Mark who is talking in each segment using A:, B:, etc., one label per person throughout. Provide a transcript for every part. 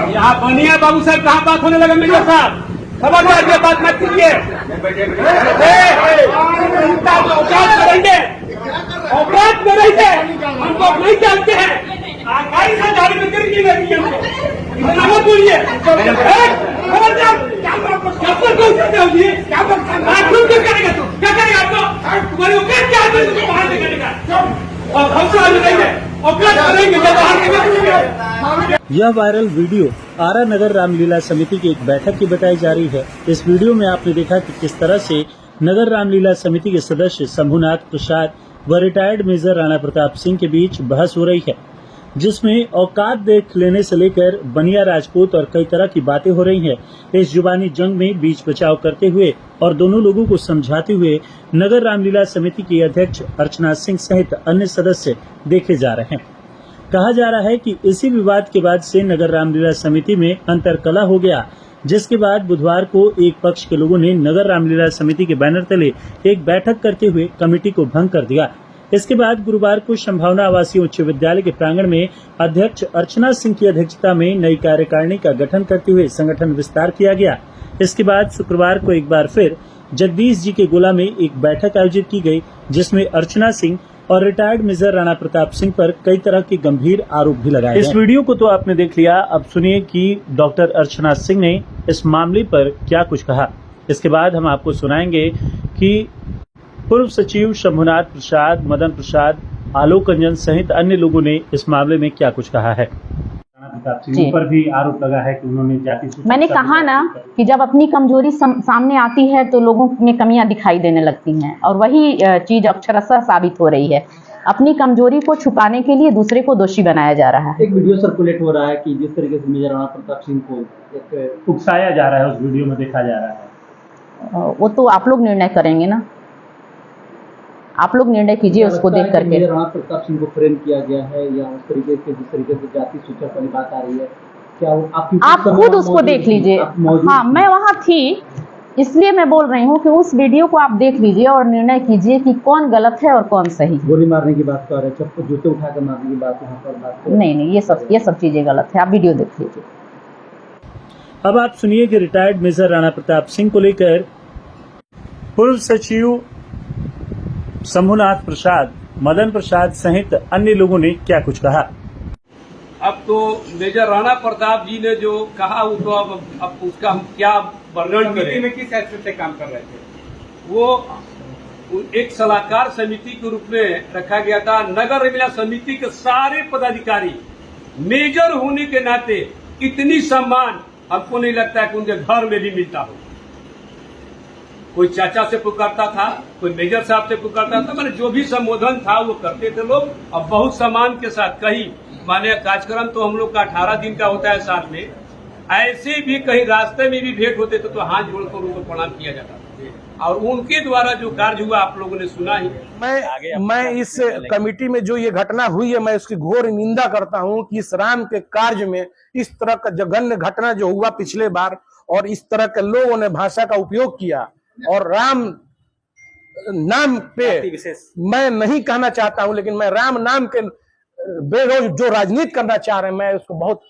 A: यहाँ बनिया बाबू साहब कहाँ बात होने लगा मेजर साहब, खबरदार ये बात मत कीजिए। करेंगे औकात में रहिए, हमको नहीं जानते हैं, आकाई से झाड़ी में गिर गई हमको, इतना मत बोलिए। खबरदार करेगा तू, क्या करेगा आपको, तुम्हारी औकात क्या है, तुमको बाहर निकलने का, और हमसे आगे रहेंगे, औकात करेंगे जब बाहर निकलेंगे।
B: यह वायरल वीडियो आरा नगर रामलीला समिति की एक बैठक की बताई जा रही है। इस वीडियो में आपने देखा कि किस तरह से नगर रामलीला समिति के सदस्य शंभुनाथ प्रसाद व रिटायर्ड मेजर राणा प्रताप सिंह के बीच बहस हो रही है, जिसमें औकात देख लेने से लेकर बनिया राजपूत और कई तरह की बातें हो रही हैं। इस जुबानी जंग में बीच बचाव करते हुए और दोनों लोगों को समझाते हुए नगर रामलीला समिति की अध्यक्ष अर्चना सिंह सहित अन्य सदस्य देखे जा रहे हैं। कहा जा रहा है कि इसी विवाद के बाद से नगर रामलीला समिति में अंतरकलह हो गया, जिसके बाद बुधवार को एक पक्ष के लोगों ने नगर रामलीला समिति के बैनर तले एक बैठक करते हुए कमेटी को भंग कर दिया। इसके बाद गुरुवार को संभावना आवासीय उच्च विद्यालय के प्रांगण में अध्यक्ष अर्चना सिंह की अध्यक्षता में नई कार्यकारिणी का गठन करते हुए संगठन विस्तार किया गया। इसके बाद शुक्रवार को एक बार फिर जगदीश जी के गोला में एक बैठक आयोजित की गई, जिसमें अर्चना सिंह और रिटायर्ड मेजर राणा प्रताप सिंह पर कई तरह के गंभीर आरोप भी लगाए। इस वीडियो को तो आपने देख लिया, अब सुनिए कि डॉक्टर अर्चना सिंह ने इस मामले पर क्या कुछ कहा। इसके बाद हम आपको सुनाएंगे कि पूर्व सचिव शंभुनाथ प्रसाद, मदन प्रसाद, आलोक रंजन सहित अन्य लोगों ने इस मामले में क्या कुछ कहा है। पर भी आरोप लगा है कि उन्होंने जाति सूचक, मैंने कहा ना कि जब अपनी कमजोरी सामने आती है तो लोगों में कमियां दिखाई देने लगती हैं, और वही चीज अक्षरशः साबित हो रही है। अपनी कमजोरी को छुपाने के लिए दूसरे को दोषी बनाया जा रहा है।
C: एक वीडियो सर्कुलेट हो रहा है कि जिस तरीके से मेजर राणा प्रताप सिंह को
B: उकसाया जा रहा है, उस वीडियो में देखा जा रहा है।
C: वो तो आप लोग निर्णय करेंगे ना, आप लोग निर्णय कीजिए उसको देख करके। राणा प्रताप सिंह को फ्रेम किया गया है या उस तरीके से जिस तरीके से जाति सूचक वाली बात आ रही है, क्या आप खुद उसको देख लीजिए। हाँ, मैं वहाँ थी, इसलिए मैं बोल रही हूँ कि उस वीडियो को आप देख लीजिए और निर्णय कीजिए कि कौन गलत है और कौन सही। गोली मारने की बात कर रहे हैं, चप्पू जूते उठाकर मारने की बात यहाँ पर बात नहीं, ये सब चीजें गलत है। आप वीडियो देख लीजिए।
B: अब आप सुनिए कि रिटायर्ड मेजर राणा प्रताप सिंह को लेकर पूर्व सचिव शंभुनाथ प्रसाद, मदन प्रसाद सहित अन्य लोगों ने क्या कुछ कहा।
A: अब तो मेजर राणा प्रताप जी ने जो कहा वो तो अब उसका हम क्या वर्णन करें। में किस हैसियत से काम कर रहे थे, वो एक सलाहकार समिति के रूप में रखा गया था। नगर रामलीला समिति के सारे पदाधिकारी मेजर होने के नाते इतनी सम्मान हमको नहीं लगता है कि उनके घर में भी मिलता हो। कोई चाचा से पुकारता था, कोई मेजर साहब से पुकारता था, मैंने जो भी संबोधन था वो करते थे लोग, और बहुत सम्मान के साथ। कहीं माने कार्यक्रम तो हम लोग का 18 दिन का होता है साल में, ऐसे भी कहीं रास्ते में भी भेंट होते थे तो हाथ जोड़कर उनको प्रणाम किया जाता था, और उनके द्वारा जो कार्य हुआ आप लोगों ने सुना ही।
D: मैं इस कमेटी में जो ये घटना हुई है, मैं उसकी घोर निंदा करता हूं कि इस राम के कार्य में इस तरह का जघन्य घटना जो हुआ पिछले बार, और इस तरह के लोगों ने भाषा का उपयोग किया, और राम नाम पे मैं नहीं कहना चाहता हूं, लेकिन मैं राम नाम के बेरोज जो राजनीति करना चाह रहे हैं, मैं उसको बहुत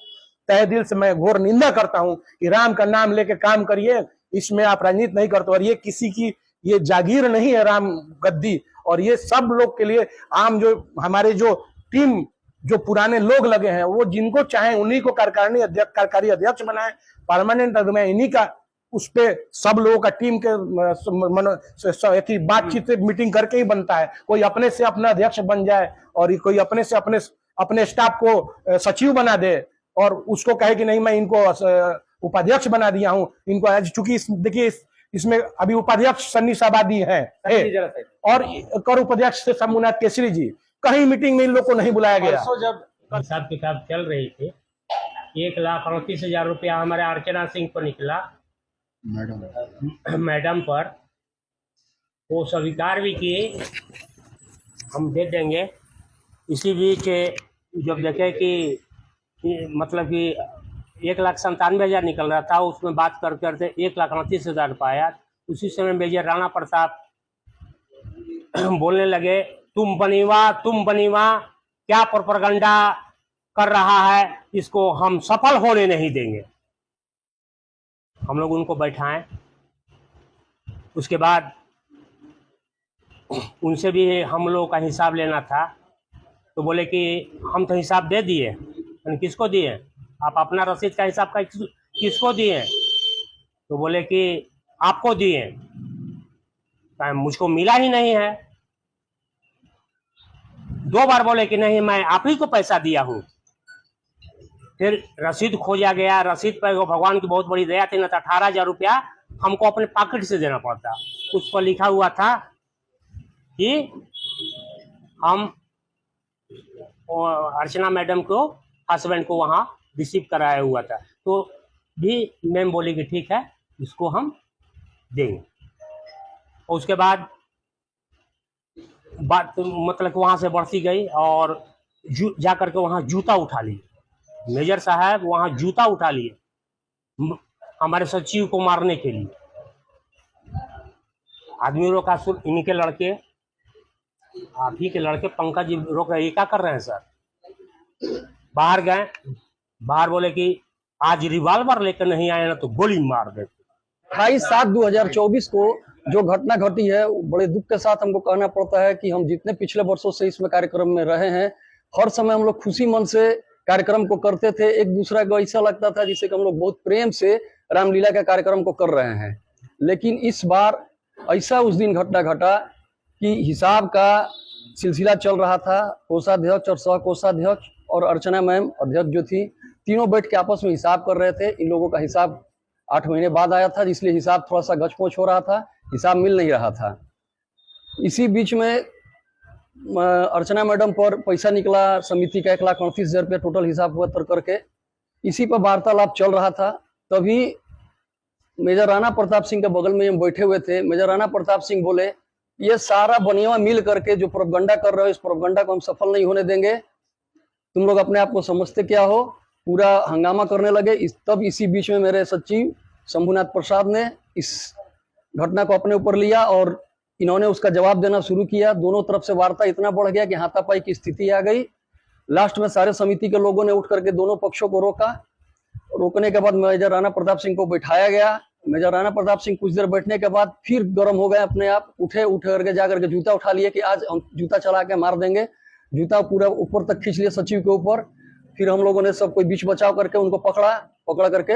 D: तहे दिल से मैं घोर निंदा करता हूं कि राम का नाम लेके काम करिए, इसमें आप राजनीति नहीं करते। और ये किसी की ये जागीर नहीं है राम गद्दी, और ये सब लोग के लिए आम जो हमारे जो टीम जो पुराने लोग लगे हैं, वो जिनको चाहे उन्हीं को कार्यकारी अध्यक्ष बनाए, परमानेंट में इन्हीं का उस पे सब लोगों का टीम के बातचीत मीटिंग करके ही बनता है। कोई अपने से अपना अध्यक्ष बन जाए और कोई अपने से अपने स्टाफ को सचिव बना दे और उसको कहे कि नहीं मैं इनको उपाध्यक्ष बना दिया हूं इनको। चूंकि देखिए इसमें अभी उपाध्यक्ष सन्नी साबादी है और उपाध्यक्ष से शंभुनाथ केसरी जी, कहीं मीटिंग में इन लोग को नहीं बुलाया गया।
E: जब हिसाब किताब चल रही थी, 1,38,000 रुपया हमारे अर्चना सिंह को निकला मैडम पर, वो स्वीकार भी किए हम दे देंगे। इसी बीच जब देखे कि मतलब कि 1,97,000 निकल रहा था, उसमें बात करते करते 1,38,000 पाया। उसी समय मेजर राणा प्रताप बोलने लगे तुम बनीवा क्या प्रोपेगेंडा कर रहा है, इसको हम सफल होने नहीं देंगे। हम लोग उनको बैठाएं, उसके बाद उनसे भी हम लोगों का हिसाब लेना था। तो बोले कि हम तो हिसाब दे दिए। मैंने किसको दिए? आप अपना रसीद का हिसाब का किसको दिए? तो बोले कि आपको दिए। मुझको मिला ही नहीं है। 2 बार बोले कि नहीं मैं आप ही को पैसा दिया हूँ। फिर रसीद खोजा गया। रसीद पर भगवान की बहुत बड़ी दया थी, ना तो 18,000 रुपया हमको अपने पॉकेट से देना पड़ता। उस पर लिखा हुआ था कि हम अर्चना मैडम को हस्बैंड को वहाँ रिसीव कराया हुआ था। तो भी मैम बोली कि ठीक है इसको हम देंगे। और उसके बाद बात मतलब कि वहाँ से बढ़ती गई और जा करके वहाँ जूता उठा लिए। मेजर साहब वहाँ जूता उठा लिए हमारे सचिव को मारने के लिए। आदमी लोग का इनके लड़के, आप ही के लड़के पंकज जी रोक रहे, ये क्या कर रहे हैं सर? बाहर गए, बाहर बोले कि आज रिवॉल्वर लेकर नहीं आए ना तो गोली मार देते।
F: 28/7/2024 को जो घटना घटी है, बड़े दुख के साथ हमको कहना पड़ता है कि हम जितने पिछले वर्षों से इसमें कार्यक्रम में रहे हैं, हर समय हम लोग खुशी मन से कार्यक्रम को करते थे। एक दूसरे को ऐसा लगता था जिसे कि हम लोग बहुत प्रेम से रामलीला के कार्यक्रम को कर रहे हैं। लेकिन इस बार ऐसा उस दिन घटना घटा कि हिसाब का सिलसिला चल रहा था। कोषाध्यक्ष और सह कोषाध्यक्ष और अर्चना मैम अध्यक्ष जो थी, तीनों बैठ के आपस में हिसाब कर रहे थे। इन लोगों का हिसाब 8 महीने बाद आया था, इसलिए हिसाब थोड़ा सा गचपोच हो रहा था, हिसाब मिल नहीं रहा था। इसी बीच में अर्चना मैडम पर पैसा निकला समिति का 1,38,000 रुपया टोटल हिसाब पत्र करके। इसी पर वार्तालाप चल रहा था। तभी मेजर राणा प्रताप सिंह के बगल में हम बैठे हुए थे। मेजर राणा प्रताप सिंह बोले ये सारा बनिया मिल करके जो प्रोपेगेंडा कर रहे हो, इस प्रोपेगेंडा को हम सफल नहीं होने देंगे। तुम लोग अपने आप को समझते क्या हो? पूरा हंगामा करने लगे। तब इसी बीच में मेरे सचिव शंभुनाथ प्रसाद ने इस घटना को अपने ऊपर लिया और इन्होंने उसका जवाब देना शुरू किया। दोनों तरफ से वार्ता इतना बढ़ गया कि हाथापाई की स्थिति आ गई। लास्ट में सारे समिति के लोगों ने उठ करके दोनों पक्षों को रोका। रोकने के बाद मेजर राणा प्रताप सिंह को बैठाया गया। मेजर राणा प्रताप सिंह कुछ देर बैठने के बाद फिर गर्म हो गए अपने आप। उठ करके जाकर के जूता उठा लिए कि आज हम जूता चला के मार देंगे। जूता पूरा ऊपर तक खींच लिया सचिव के ऊपर। फिर हम लोगों ने सब कोई बीच बचाव करके उनको पकड़ करके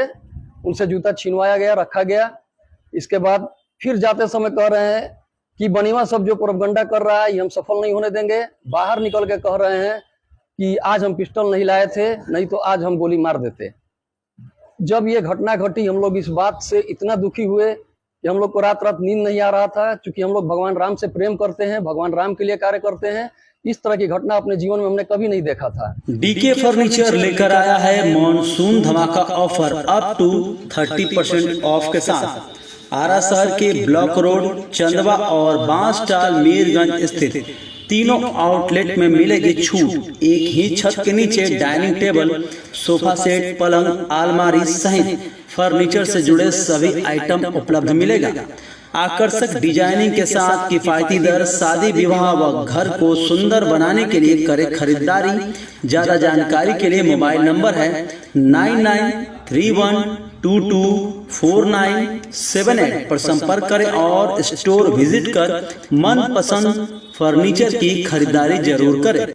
F: उनसे जूता छीनवाया गया, रखा गया। इसके बाद फिर जाते समय कह रहे हैं कि बनिवा सब जो प्रोपेगेंडा कर रहा है ये हम सफल नहीं होने देंगे। बाहर निकल के कह रहे हैं कि आज हम पिस्टल नहीं लाए थे, नहीं तो आज हम गोली मार देते। जब ये घटना घटी हम लोग इस बात से इतना दुखी हुए कि हम लोग को रात रात नींद नहीं आ रहा था। क्योंकि हम लोग भगवान राम से प्रेम करते हैं, भगवान राम के लिए कार्य करते हैं। इस तरह की घटना अपने जीवन में हमने कभी नहीं देखा था।
B: डीके फर्नीचर लेकर आया है मॉनसून धमाका ऑफर अप टू 30% ऑफ के साथ। आरा शहर के ब्लॉक रोड, चंदवा और बांसटाल मीरगंज स्थित तीनों आउटलेट में मिलेगी छूट। एक ही छत के नीचे डाइनिंग टेबल, सोफा सेट, पलंग, अलमारी सहित फर्नीचर से जुड़े सभी आइटम उपलब्ध मिलेगा। आकर्षक डिजाइनिंग के साथ किफायती दर। शादी विवाह व घर को सुंदर बनाने के लिए करें खरीदारी। ज्यादा जानकारी के लिए मोबाइल नंबर है 9931224978 पर संपर्क करें और स्टोर विजिट कर मनपसंद फर्नीचर की खरीदारी जरूर करें।